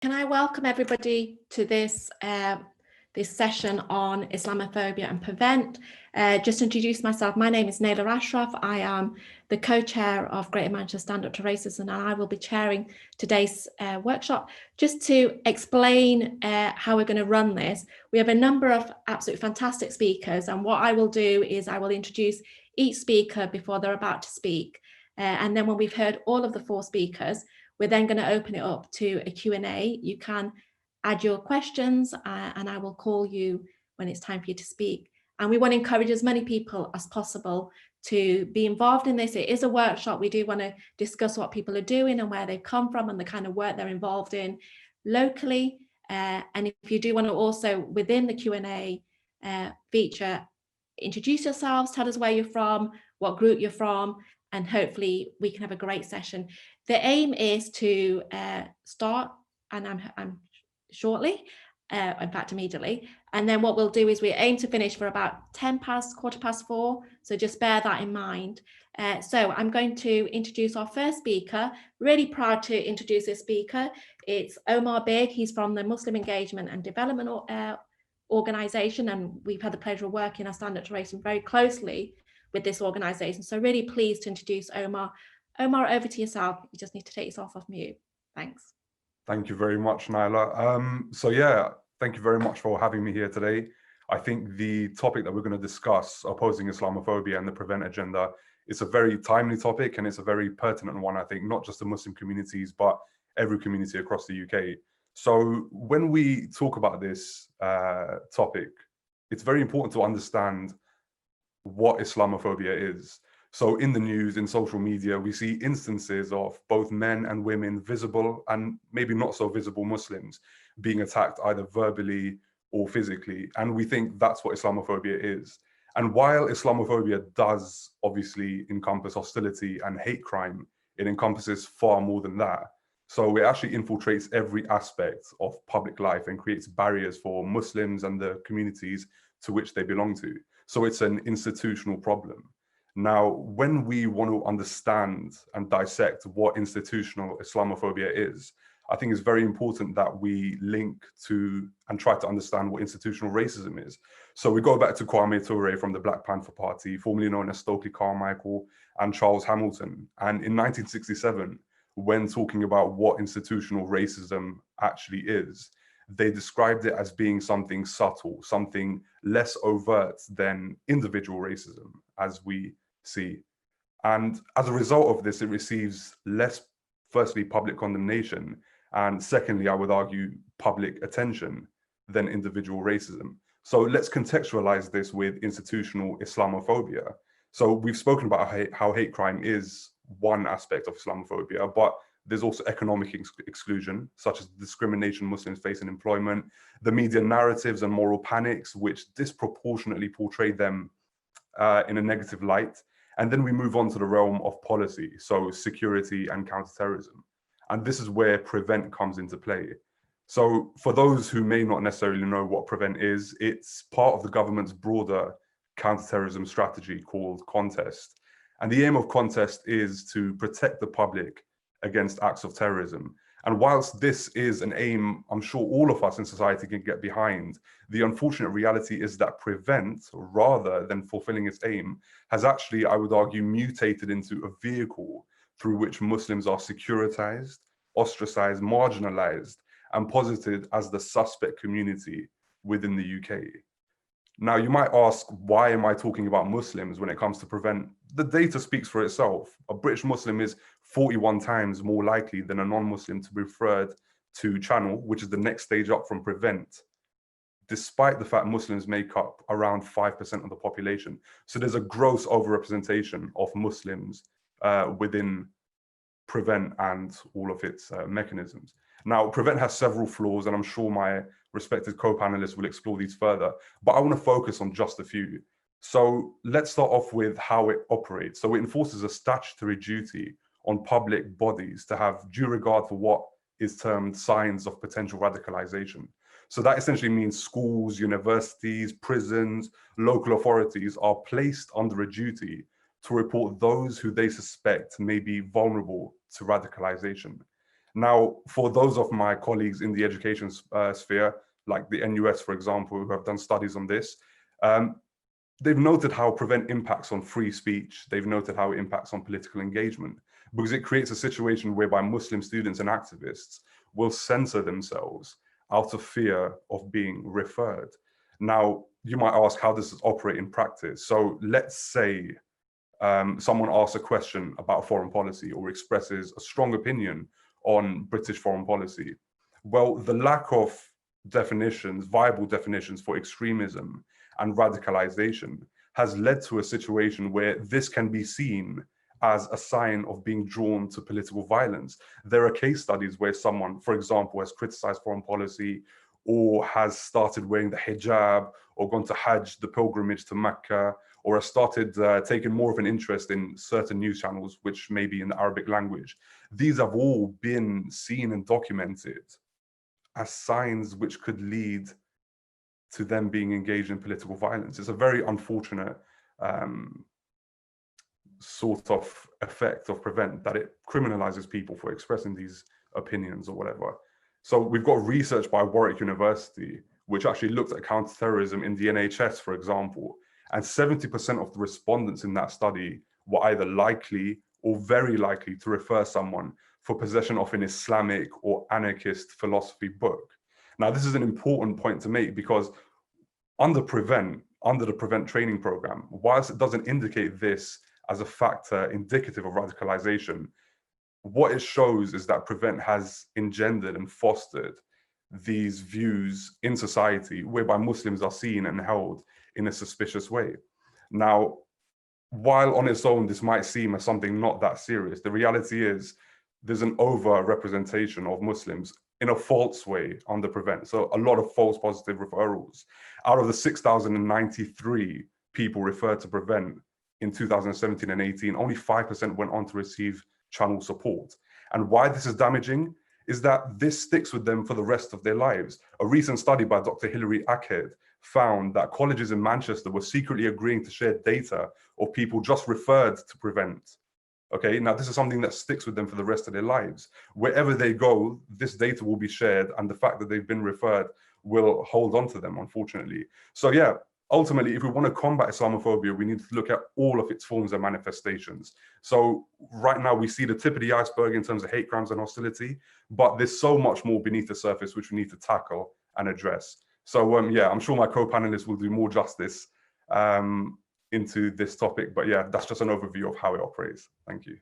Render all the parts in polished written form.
Can I welcome everybody to this session on Islamophobia and Prevent. Just to introduce myself, my name is Nahella Ashraf. I am the co-chair of Greater Manchester Stand Up to Racism, and I will be chairing today's workshop. Just to explain how we're going to run this, we have a number of absolutely fantastic speakers, and what I will do is I will introduce each speaker before they're about to speak. And then when we've heard all of the four speakers, we're then going to open it up to a Q&A. You can add your questions and I will call you when it's time for you to speak. And we want to encourage as many people as possible to be involved in this. It is a workshop. We do want to discuss what people are doing and where they've come from and the kind of work they're involved in locally. And if you do want to also, within the Q&A feature, introduce yourselves, tell us where you're from, what group you're from, and hopefully we can have a great session. The aim is to start, and I'm shortly, in fact immediately, and then what we'll do is we aim to finish for about 4:10, so just bear that in mind. So I'm going to introduce our first speaker. Really proud to introduce this speaker. It's Omar Begg. He's from the Muslim Engagement and Development Organisation, and we've had the pleasure of working our Stand Up to Racism very closely with this organisation. So really pleased to introduce Omar. Omar, over to yourself. You just need to take yourself off mute. Thanks. Thank you very much, Nahella. So yeah, thank you very much for having me here today. I think the topic that we're going to discuss, opposing Islamophobia and the Prevent agenda, is a very timely topic, and it's a very pertinent one, I think, not just the Muslim communities, but every community across the UK. So when we talk about this topic, it's very important to understand what Islamophobia is. So in the news, in social media, we see instances of both men and women, visible and maybe not so visible Muslims, being attacked either verbally or physically. And we think that's what Islamophobia is. And while Islamophobia does obviously encompass hostility and hate crime, it encompasses far more than that. So it actually infiltrates every aspect of public life and creates barriers for Muslims and the communities to which they belong to. So it's an institutional problem. Now, when we want to understand and dissect what institutional Islamophobia is, I think it's very important that we link to and try to understand what institutional racism is. So we go back to Kwame Ture from the Black Panther Party, formerly known as Stokely Carmichael, and Charles Hamilton. And in 1967, when talking about what institutional racism actually is, they described it as being something subtle, something less overt than individual racism, as we see. And as a result of this, it receives less, firstly, public condemnation, and secondly, I would argue, public attention than individual racism. So let's contextualize this with institutional Islamophobia. So we've spoken about how hate crime is one aspect of Islamophobia, but there's also economic exclusion, such as discrimination Muslims face in employment, the media narratives and moral panics, which disproportionately portray them in a negative light. And then we move on to the realm of policy, so security and counterterrorism. And this is where Prevent comes into play. So for those who may not necessarily know what Prevent is, it's part of the government's broader counterterrorism strategy called Contest. And the aim of Contest is to protect the public against acts of terrorism. And whilst this is an aim I'm sure all of us in society can get behind, the unfortunate reality is that Prevent, rather than fulfilling its aim, has actually, I would argue, mutated into a vehicle through which Muslims are securitized, ostracized, marginalized, and posited as the suspect community within the UK. Now, you might ask, why am I talking about Muslims when it comes to Prevent? The data speaks for itself. A British Muslim is 41 times more likely than a non-Muslim to be referred to Channel, which is the next stage up from Prevent, despite the fact Muslims make up around 5% of the population. So there's a gross overrepresentation of Muslims within Prevent and all of its mechanisms. Now, Prevent has several flaws, and I'm sure my respected co-panelists will explore these further, but I want to focus on just a few. So let's start off with how it operates. So it enforces a statutory duty on public bodies to have due regard for what is termed signs of potential radicalization. So that essentially means schools, universities, prisons, local authorities are placed under a duty to report those who they suspect may be vulnerable to radicalization. Now, for those of my colleagues in the education sphere, like the NUS, for example, who have done studies on this, they've noted how Prevent impacts on free speech. They've noted how it impacts on political engagement, because it creates a situation whereby Muslim students and activists will censor themselves out of fear of being referred. Now, you might ask, how does this operate in practice? So let's say someone asks a question about foreign policy or expresses a strong opinion on British foreign policy. Well, the lack of definitions, viable definitions for extremism and radicalization has led to a situation where this can be seen as a sign of being drawn to political violence. There are case studies where someone, for example, has criticized foreign policy or has started wearing the hijab or gone to Hajj, the pilgrimage to Mecca, or has started taking more of an interest in certain news channels, which may be in the Arabic language. These have all been seen and documented as signs which could lead to them being engaged in political violence. It's a very unfortunate sort of effect of Prevent, that it criminalizes people for expressing these opinions or whatever. So we've got research by Warwick University, which actually looked at counterterrorism in the NHS, for example, and 70% of the respondents in that study were either likely or very likely to refer someone for possession of an Islamic or anarchist philosophy book. Now, this is an important point to make, because under the Prevent training program, whilst it doesn't indicate this as a factor indicative of radicalization, what it shows is that Prevent has engendered and fostered these views in society whereby Muslims are seen and held in a suspicious way. Now, while on its own, this might seem as something not that serious, the reality is there's an over-representation of Muslims in a false way under Prevent. So a lot of false positive referrals. Out of the 6,093 people referred to Prevent in 2017 and 18, only 5% went on to receive channel support. And why this is damaging is that this sticks with them for the rest of their lives. A recent study by Dr. Hilary Aked found that colleges in Manchester were secretly agreeing to share data of people just referred to Prevent. Okay, now this is something that sticks with them for the rest of their lives. Wherever they go, this data will be shared, and the fact that they've been referred will hold on to them, unfortunately. So yeah, ultimately, if we want to combat Islamophobia, we need to look at all of its forms and manifestations. So right now we see the tip of the iceberg in terms of hate crimes and hostility, but there's so much more beneath the surface which we need to tackle and address. So yeah, I'm sure my co-panelists will do more justice into this topic, but yeah, that's just an overview of how it operates. Thank you.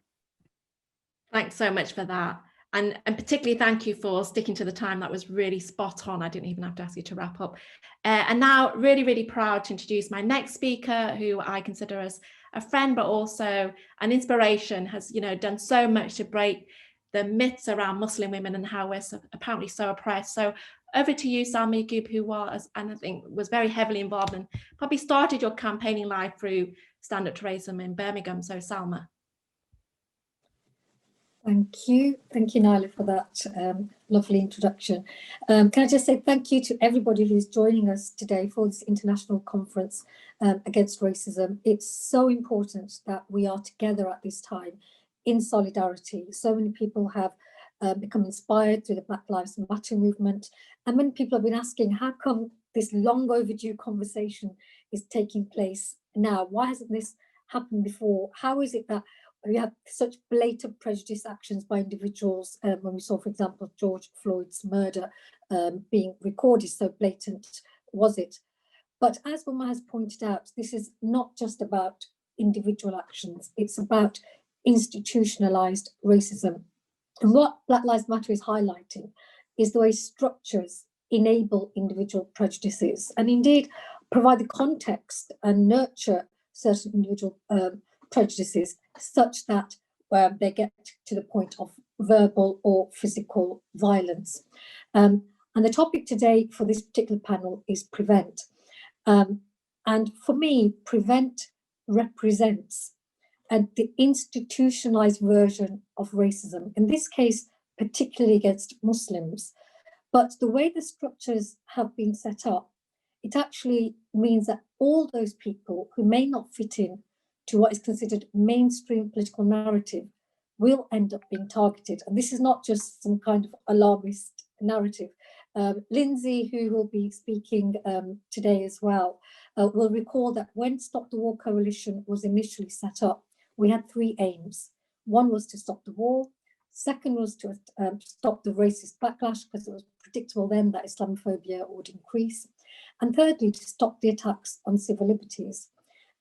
Thanks so much for that. And particularly thank you for sticking to the time. That was really spot on. I didn't even have to ask you to wrap up. And now really, really proud to introduce my next speaker, who I consider as a friend, but also an inspiration, has, you know, done so much to break the myths around Muslim women and how we're apparently so oppressed. So over to you, Salma Yaqoob, who was, and I think was very heavily involved and probably started your campaigning life through Stand Up to Racism in Birmingham. So Salma. Thank you, Nahella, for that lovely introduction. Can I just say thank you to everybody who's joining us today for this international conference against racism. It's so important that we are together at this time in solidarity. So many people have become inspired through the Black Lives Matter movement, and many people have been asking, how come this long overdue conversation is taking place now? Why hasn't this happened before? How is it that we have such blatant prejudice actions by individuals, when we saw, for example, George Floyd's murder being recorded, so blatant was it? But as Omar has pointed out, this is not just about individual actions, it's about institutionalized racism. And what Black Lives Matter is highlighting is the way structures enable individual prejudices and indeed provide the context and nurture certain individual prejudices such that they get to the point of verbal or physical violence. And the topic today for this particular panel is Prevent. And for me, Prevent represents the institutionalized version of racism, in this case, particularly against Muslims. But the way the structures have been set up, it actually means that all those people who may not fit in to what is considered mainstream political narrative, will end up being targeted. And this is not just some kind of alarmist narrative. Lindsey, who will be speaking today as well, will recall that when Stop the War Coalition was initially set up, we had three aims. One was to stop the war. Second was to stop the racist backlash, because it was predictable then that Islamophobia would increase. And thirdly, to stop the attacks on civil liberties.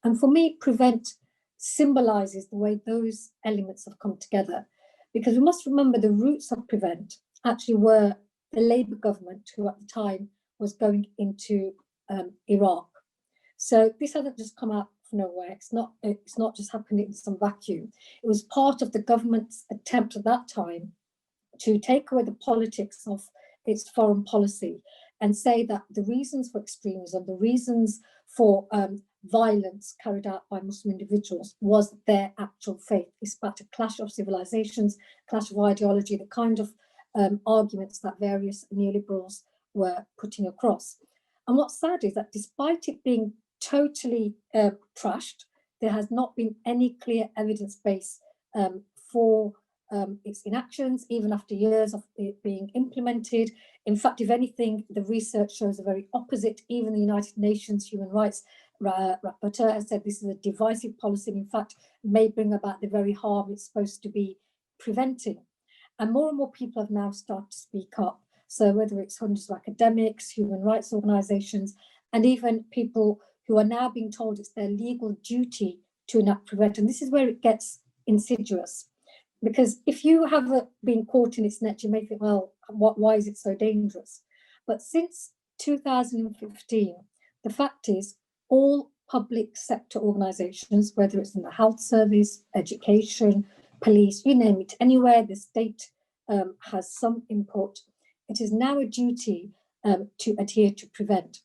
And for me, PREVENT symbolizes the way those elements have come together, because we must remember the roots of PREVENT actually were the Labour government, who at the time was going into Iraq. So this hasn't just come out from nowhere. It's not just happened in some vacuum. It was part of the government's attempt at that time to take away the politics of its foreign policy and say that the reasons for extremism, the reasons for violence carried out by Muslim individuals was their actual faith. It's about a clash of civilizations, clash of ideology, the kind of arguments that various neoliberals were putting across. And what's sad is that despite it being totally trashed, there has not been any clear evidence base for its inactions, even after years of it being implemented. In fact, if anything, the research shows the very opposite. Even the United Nations Human Rights Rapporteur has said this is a divisive policy, and in fact may bring about the very harm it's supposed to be preventing. And more people have now started to speak up. So whether it's hundreds of academics, human rights organizations, and even people who are now being told it's their legal duty to enact PREVENT. And this is where it gets insidious. Because if you have been caught in its net, you may think, well, why is it so dangerous? But since 2015, the fact is all public sector organizations, whether it's in the health service, education, police, you name it, anywhere the state has some input, it is now a duty to adhere to PREVENT.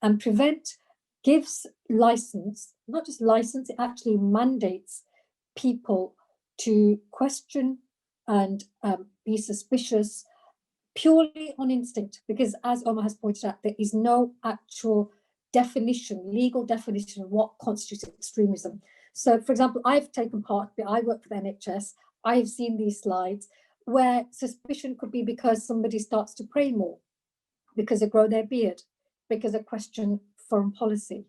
And PREVENT gives license, not just license, it actually mandates people to question and be suspicious purely on instinct, because as Omar has pointed out, there is no actual definition, legal definition of what constitutes extremism. So for example, I've taken part, I work for the NHS, I've seen these slides where suspicion could be because somebody starts to pray more, because they grow their beard, because they question foreign policy.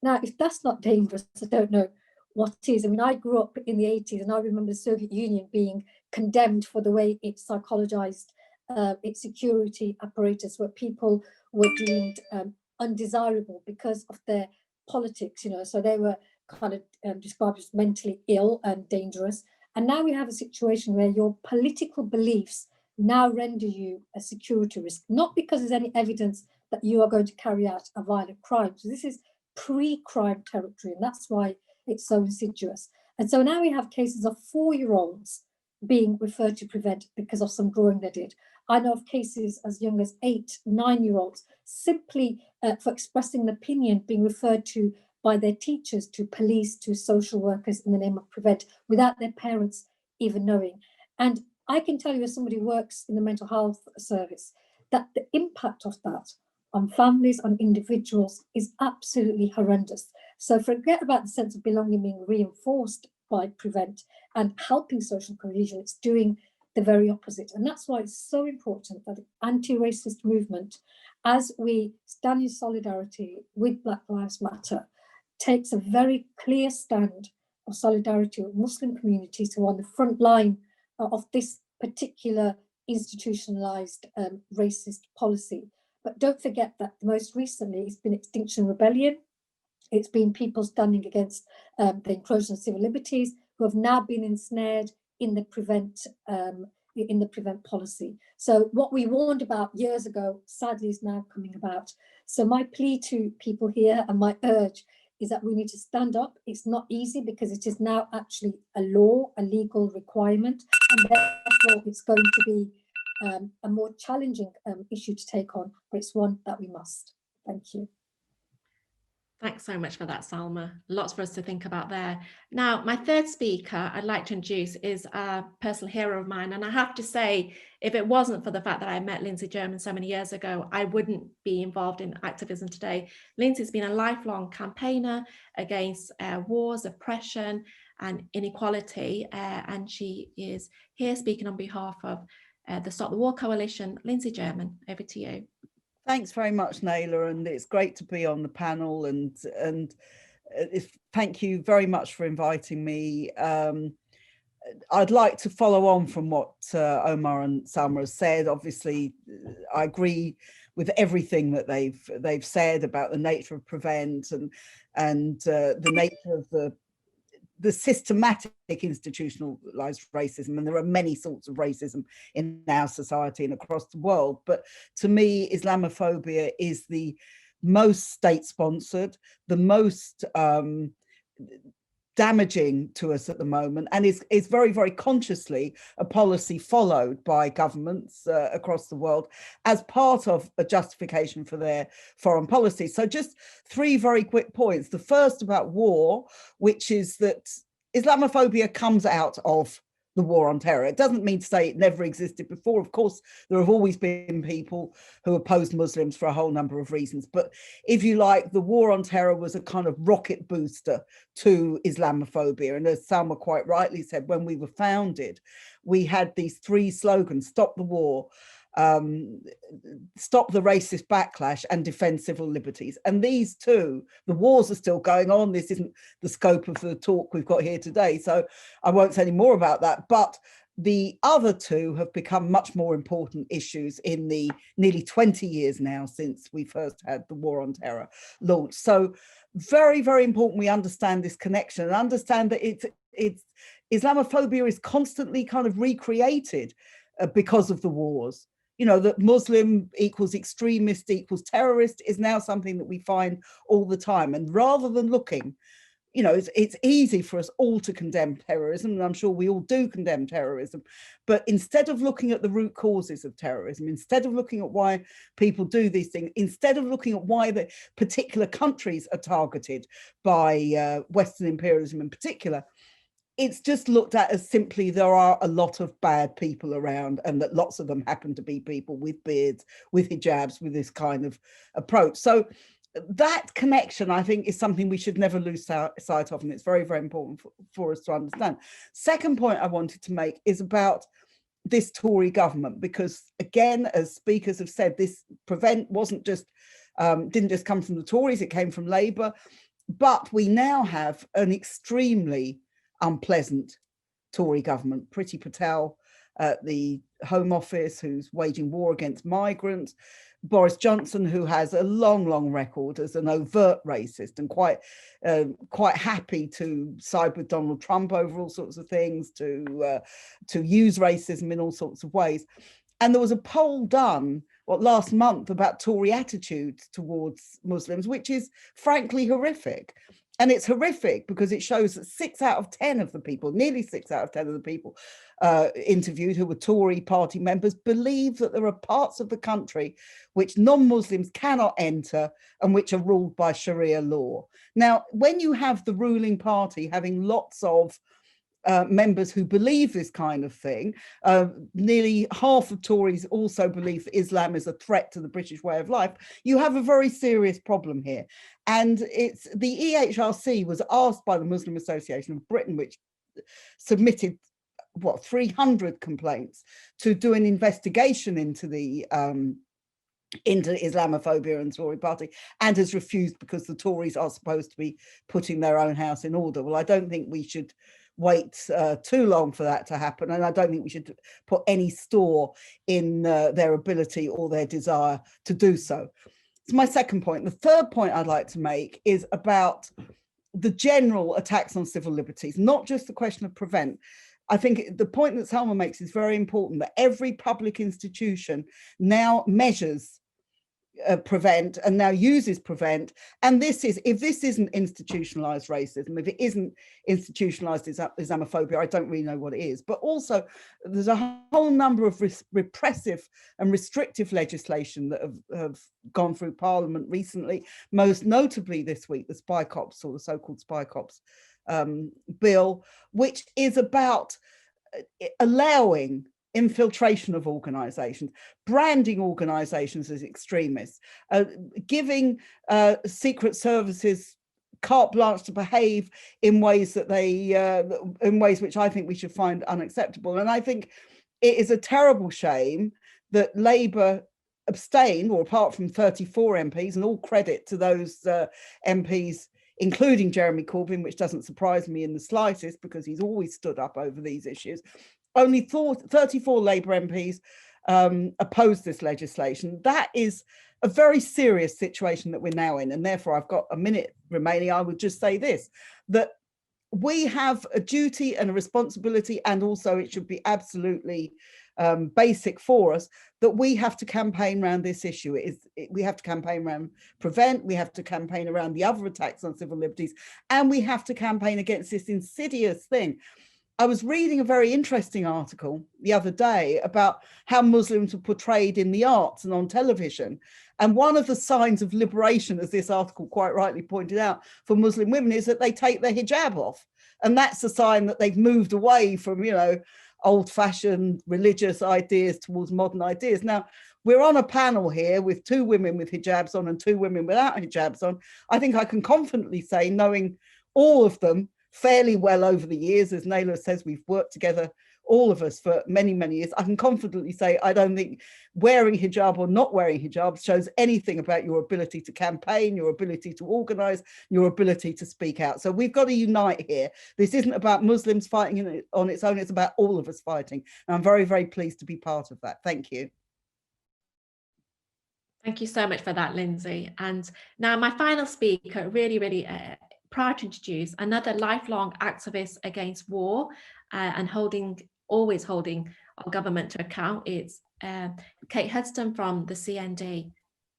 Now, if that's not dangerous, I don't know what is. I mean, I grew up in the 80s and I remember the Soviet Union being condemned for the way it psychologized its security apparatus, where people were deemed undesirable because of their politics, you know, so they were kind of described as mentally ill and dangerous. And now we have a situation where your political beliefs now render you a security risk, not because there's any evidence that you are going to carry out a violent crime. So this is pre-crime territory, and that's why it's so insidious. And so now we have cases of 4-year-olds being referred to PREVENT because of some drawing they did. I know of cases as young as 8, 9-year-olds simply for expressing an opinion being referred to by their teachers, to police, to social workers in the name of PREVENT, without their parents even knowing. And I can tell you, as somebody who works in the mental health service, that the impact of that on families, on individuals, is absolutely horrendous. So forget about the sense of belonging being reinforced by PREVENT and helping social cohesion. It's doing the very opposite. And that's why it's so important that the anti-racist movement, as we stand in solidarity with Black Lives Matter, takes a very clear stand of solidarity with Muslim communities who are on the front line of this particular institutionalized racist policy. But don't forget that most recently it's been Extinction Rebellion. It's been people standing against the encroachment of civil liberties who have now been ensnared in the PREVENT policy. So what we warned about years ago, sadly, is now coming about. So my plea to people here and my urge is that we need to stand up. It's not easy because it is now actually a law, a legal requirement, and therefore it's going to be a more challenging issue to take on, but it's one that we must. Thank you. Thanks so much for that, Salma. Lots for us to think about there. Now, my third speaker I'd like to introduce is a personal hero of mine. And I have to say, if it wasn't for the fact that I met Lindsey German so many years ago, I wouldn't be involved in activism today. Lindsey's been a lifelong campaigner against wars, oppression, and inequality. And she is here speaking on behalf of the Stop the War Coalition. Lindsey German, over to you. Thanks very much, Nahella, and it's great to be on the panel, and thank you very much for inviting me. I'd like to follow on from what Omar and Salma have said. Obviously, I agree with everything that they've said about the nature of Prevent and the nature of the systematic institutionalized racism. And there are many sorts of racism in our society and across the world. But to me, Islamophobia is the most state-sponsored, the most damaging to us at the moment, and is very, very consciously a policy followed by governments across the world as part of a justification for their foreign policy. So just three very quick points. The first about war, which is that Islamophobia comes out of the war on terror. It doesn't mean to say it never existed before. Of course, there have always been people who opposed Muslims for a whole number of reasons. But if you like, the war on terror was a kind of rocket booster to Islamophobia. And as Salma quite rightly said, when we were founded, we had these three slogans: stop the war, stop the racist backlash, and defend civil liberties. And these two, the wars are still going on. This isn't the scope of the talk we've got here today, so I won't say any more about that. But the other two have become much more important issues in the nearly 20 years now since we first had the war on terror launched. So very, very important we understand this connection and understand that it's Islamophobia is constantly kind of recreated because of the wars. You know, that Muslim equals extremist equals terrorist is now something that we find all the time. And rather than looking, you know, it's easy for us all to condemn terrorism, and I'm sure we all do condemn terrorism. But instead of looking at the root causes of terrorism, instead of looking at why people do these things, instead of looking at why the particular countries are targeted by Western imperialism in particular, it's just looked at as simply there are a lot of bad people around, and that lots of them happen to be people with beards, with hijabs, with this kind of approach. So that connection, I think, is something we should never lose sight of, and it's very, very important for us to understand. Second point I wanted to make is about this Tory government, because again, as speakers have said, this Prevent wasn't just didn't just come from the Tories, it came from Labour, but we now have an extremely unpleasant Tory government. Priti Patel at the Home Office, who's waging war against migrants. Boris Johnson, who has a long, long record as an overt racist and quite happy to side with Donald Trump over all sorts of things, to use racism in all sorts of ways. And there was a poll done last month about Tory attitudes towards Muslims, which is frankly horrific. And it's horrific because it shows that 6 out of 10 of the people, nearly 6 out of 10 of the people interviewed who were Tory party members, believe that there are parts of the country which non-Muslims cannot enter and which are ruled by Sharia law. Now, when you have the ruling party having lots of members who believe this kind of thing, nearly half of Tories also believe that Islam is a threat to the British way of life, you have a very serious problem here. And it's the EHRC was asked by the Muslim Association of Britain, which submitted 300 complaints, to do an investigation into the into Islamophobia and Tory party, and has refused because the Tories are supposed to be putting their own house in order. Well, I don't think we should wait too long for that to happen, and I don't think we should put any store in their ability or their desire to do so. It's my second point. The third point I'd like to make is about the general attacks on civil liberties, not just the question of Prevent. I think the point that Salma makes is very important, that every public institution now measures Prevent and now uses Prevent. And this is, if this isn't institutionalized racism, if it isn't institutionalized Islamophobia, I don't really know what it is. But also there's a whole number of repressive and restrictive legislation that have gone through Parliament recently, most notably this week, the Spy Cops, or the so-called Spy Cops bill, which is about allowing infiltration of organizations, branding organizations as extremists, giving secret services carte blanche to behave in ways that in ways which I think we should find unacceptable. And I think it is a terrible shame that Labour abstain, or apart from 34 MPs, and all credit to those MPs, including Jeremy Corbyn, which doesn't surprise me in the slightest because he's always stood up over these issues. Only 34 Labour MPs opposed this legislation. That is a very serious situation that we're now in. And therefore, I've got a minute remaining. I would just say this, that we have a duty and a responsibility, and also it should be absolutely basic for us, that we have to campaign around this issue. We have to campaign around prevent, we have to campaign around the other attacks on civil liberties, and we have to campaign against this insidious thing. I was reading a very interesting article the other day about how Muslims were portrayed in the arts and on television. And one of the signs of liberation, as this article quite rightly pointed out, for Muslim women is that they take their hijab off. And that's a sign that they've moved away from, old-fashioned religious ideas towards modern ideas. Now, we're on a panel here with 2 women with hijabs on and 2 women without hijabs on. I think I can confidently say, knowing all of them fairly well over the years, as Nahella says, we've worked together, all of us, for many, many years. I can confidently say I don't think wearing hijab or not wearing hijab shows anything about your ability to campaign, your ability to organise, your ability to speak out. So we've got to unite here. This isn't about Muslims fighting on its own, it's about all of us fighting. And I'm very, very pleased to be part of that. Thank you. Thank you so much for that, Lindsey. And now my final speaker, really proud to introduce another lifelong activist against war and always holding our government to account. It's Kate Hudson from the CND.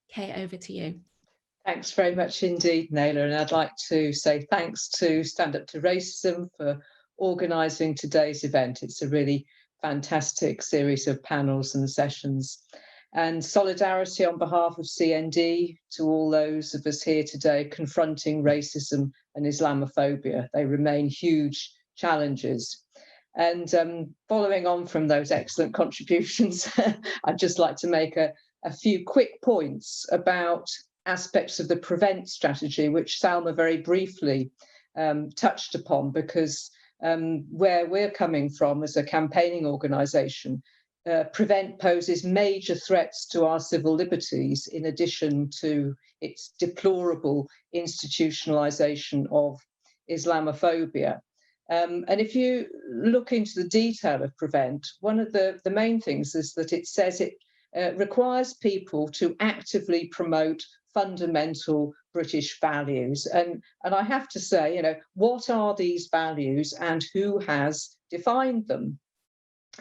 Kate, over to you. Thanks very much indeed, Nahella. And I'd like to say thanks to Stand Up to Racism for organising today's event. It's a really fantastic series of panels and sessions. And solidarity on behalf of CND to all those of us here today confronting racism and Islamophobia. They remain huge challenges. And following on from those excellent contributions, I'd just like to make a few quick points about aspects of the prevent strategy, which Salma very briefly touched upon, because where we're coming from as a campaigning organisation, prevent poses major threats to our civil liberties, in addition to its deplorable institutionalisation of Islamophobia. And if you look into the detail of prevent, one of the main things is that it says it requires people to actively promote fundamental British values. And I have to say, what are these values and who has defined them?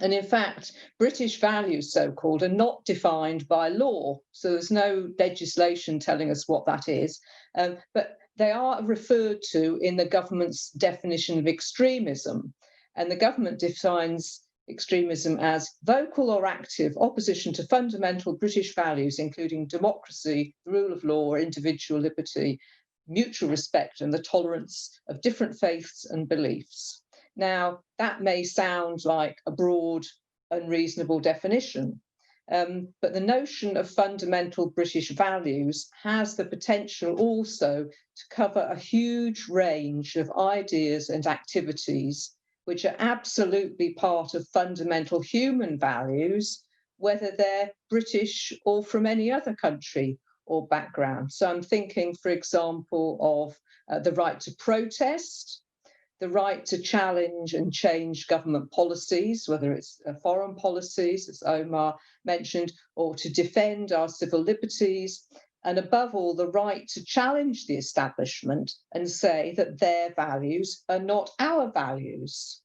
And in fact, British values, so-called, are not defined by law. So there's no legislation telling us what that is. But they are referred to in the government's definition of extremism. And the government defines extremism as vocal or active opposition to fundamental British values, including democracy, the rule of law, individual liberty, mutual respect, and the tolerance of different faiths and beliefs. Now, that may sound like a broad, unreasonable definition, but the notion of fundamental British values has the potential also to cover a huge range of ideas and activities which are absolutely part of fundamental human values, whether they're British or from any other country or background. So I'm thinking, for example, of the right to protest, the right to challenge and change government policies, whether it's foreign policies, as Omar mentioned, or to defend our civil liberties, and above all, the right to challenge the establishment and say that their values are not our values.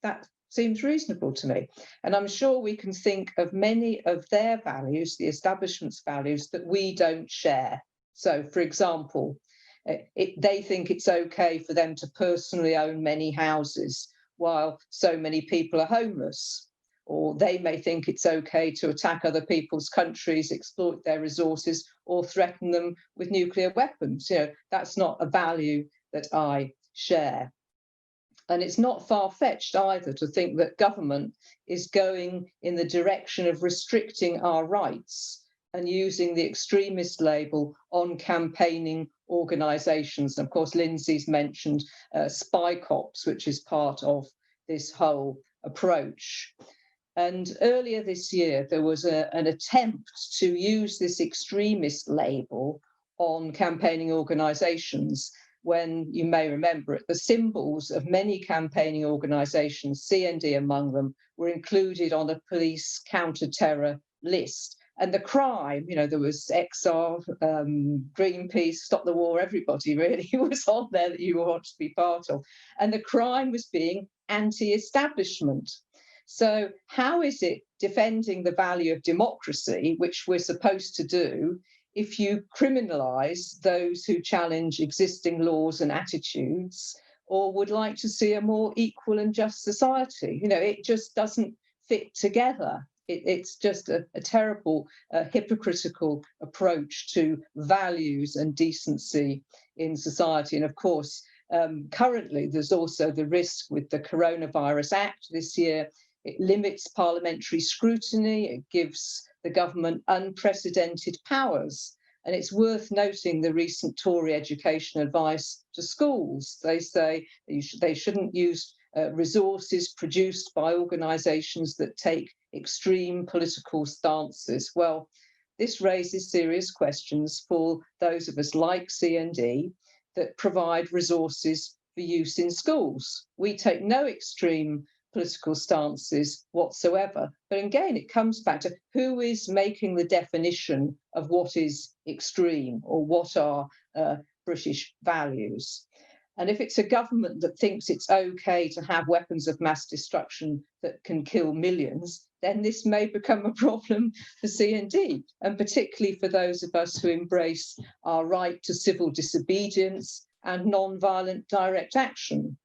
That seems reasonable to me. And I'm sure we can think of many of their values, the establishment's values, that we don't share. So, for example, they think it's okay for them to personally own many houses while so many people are homeless. Or they may think it's okay to attack other people's countries, exploit their resources, or threaten them with nuclear weapons. That's not a value that I share. And it's not far-fetched either to think that government is going in the direction of restricting our rights and using the extremist label on campaigning organisations. And of course, Lindsey's mentioned spy cops, which is part of this whole approach. And earlier this year, there was an attempt to use this extremist label on campaigning organisations, when, you may remember it, the symbols of many campaigning organisations, CND among them, were included on a police counter-terror list. And the crime, you know, there was XR, Greenpeace, Stop the War, everybody really was on there that you want to be part of. And the crime was being anti-establishment. So how is it defending the value of democracy, which we're supposed to do, if you criminalise those who challenge existing laws and attitudes, or would like to see a more equal and just society? You know, it just doesn't fit together. It's just a terrible, hypocritical approach to values and decency in society. And of course, currently there's also the risk with the Coronavirus Act this year. It limits parliamentary scrutiny, it gives the government unprecedented powers. And it's worth noting the recent Tory education advice to schools. They say they shouldn't use resources produced by organisations that take extreme political stances. Well, this raises serious questions for those of us like CND that provide resources for use in schools. We take no extreme political stances whatsoever. But again, it comes back to who is making the definition of what is extreme, or what are British values. And if it's a government that thinks it's okay to have weapons of mass destruction that can kill millions, then this may become a problem for CND, and particularly for those of us who embrace our right to civil disobedience and non-violent direct action.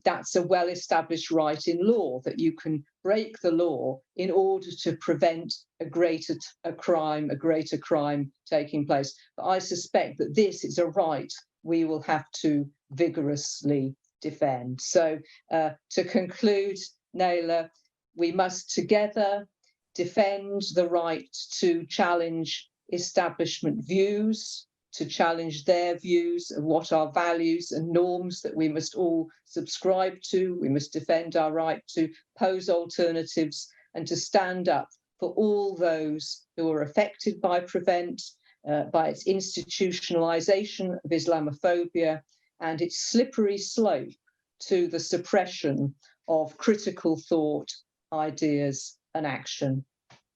That's a well-established right in law, that you can break the law in order to prevent a greater crime taking place. But I suspect that this is a right we will have to vigorously defend. So to conclude, Nahella, we must together defend the right to challenge establishment views, to challenge their views of what are values and norms that we must all subscribe to. We must defend our right to pose alternatives and to stand up for all those who are affected by Prevent, by its institutionalization of Islamophobia and its slippery slope to the suppression of critical thought, ideas and action.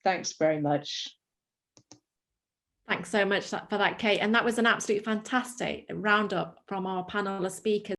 Thanks very much. Thanks so much for that, Kate. And that was an absolutely fantastic roundup from our panel of speakers.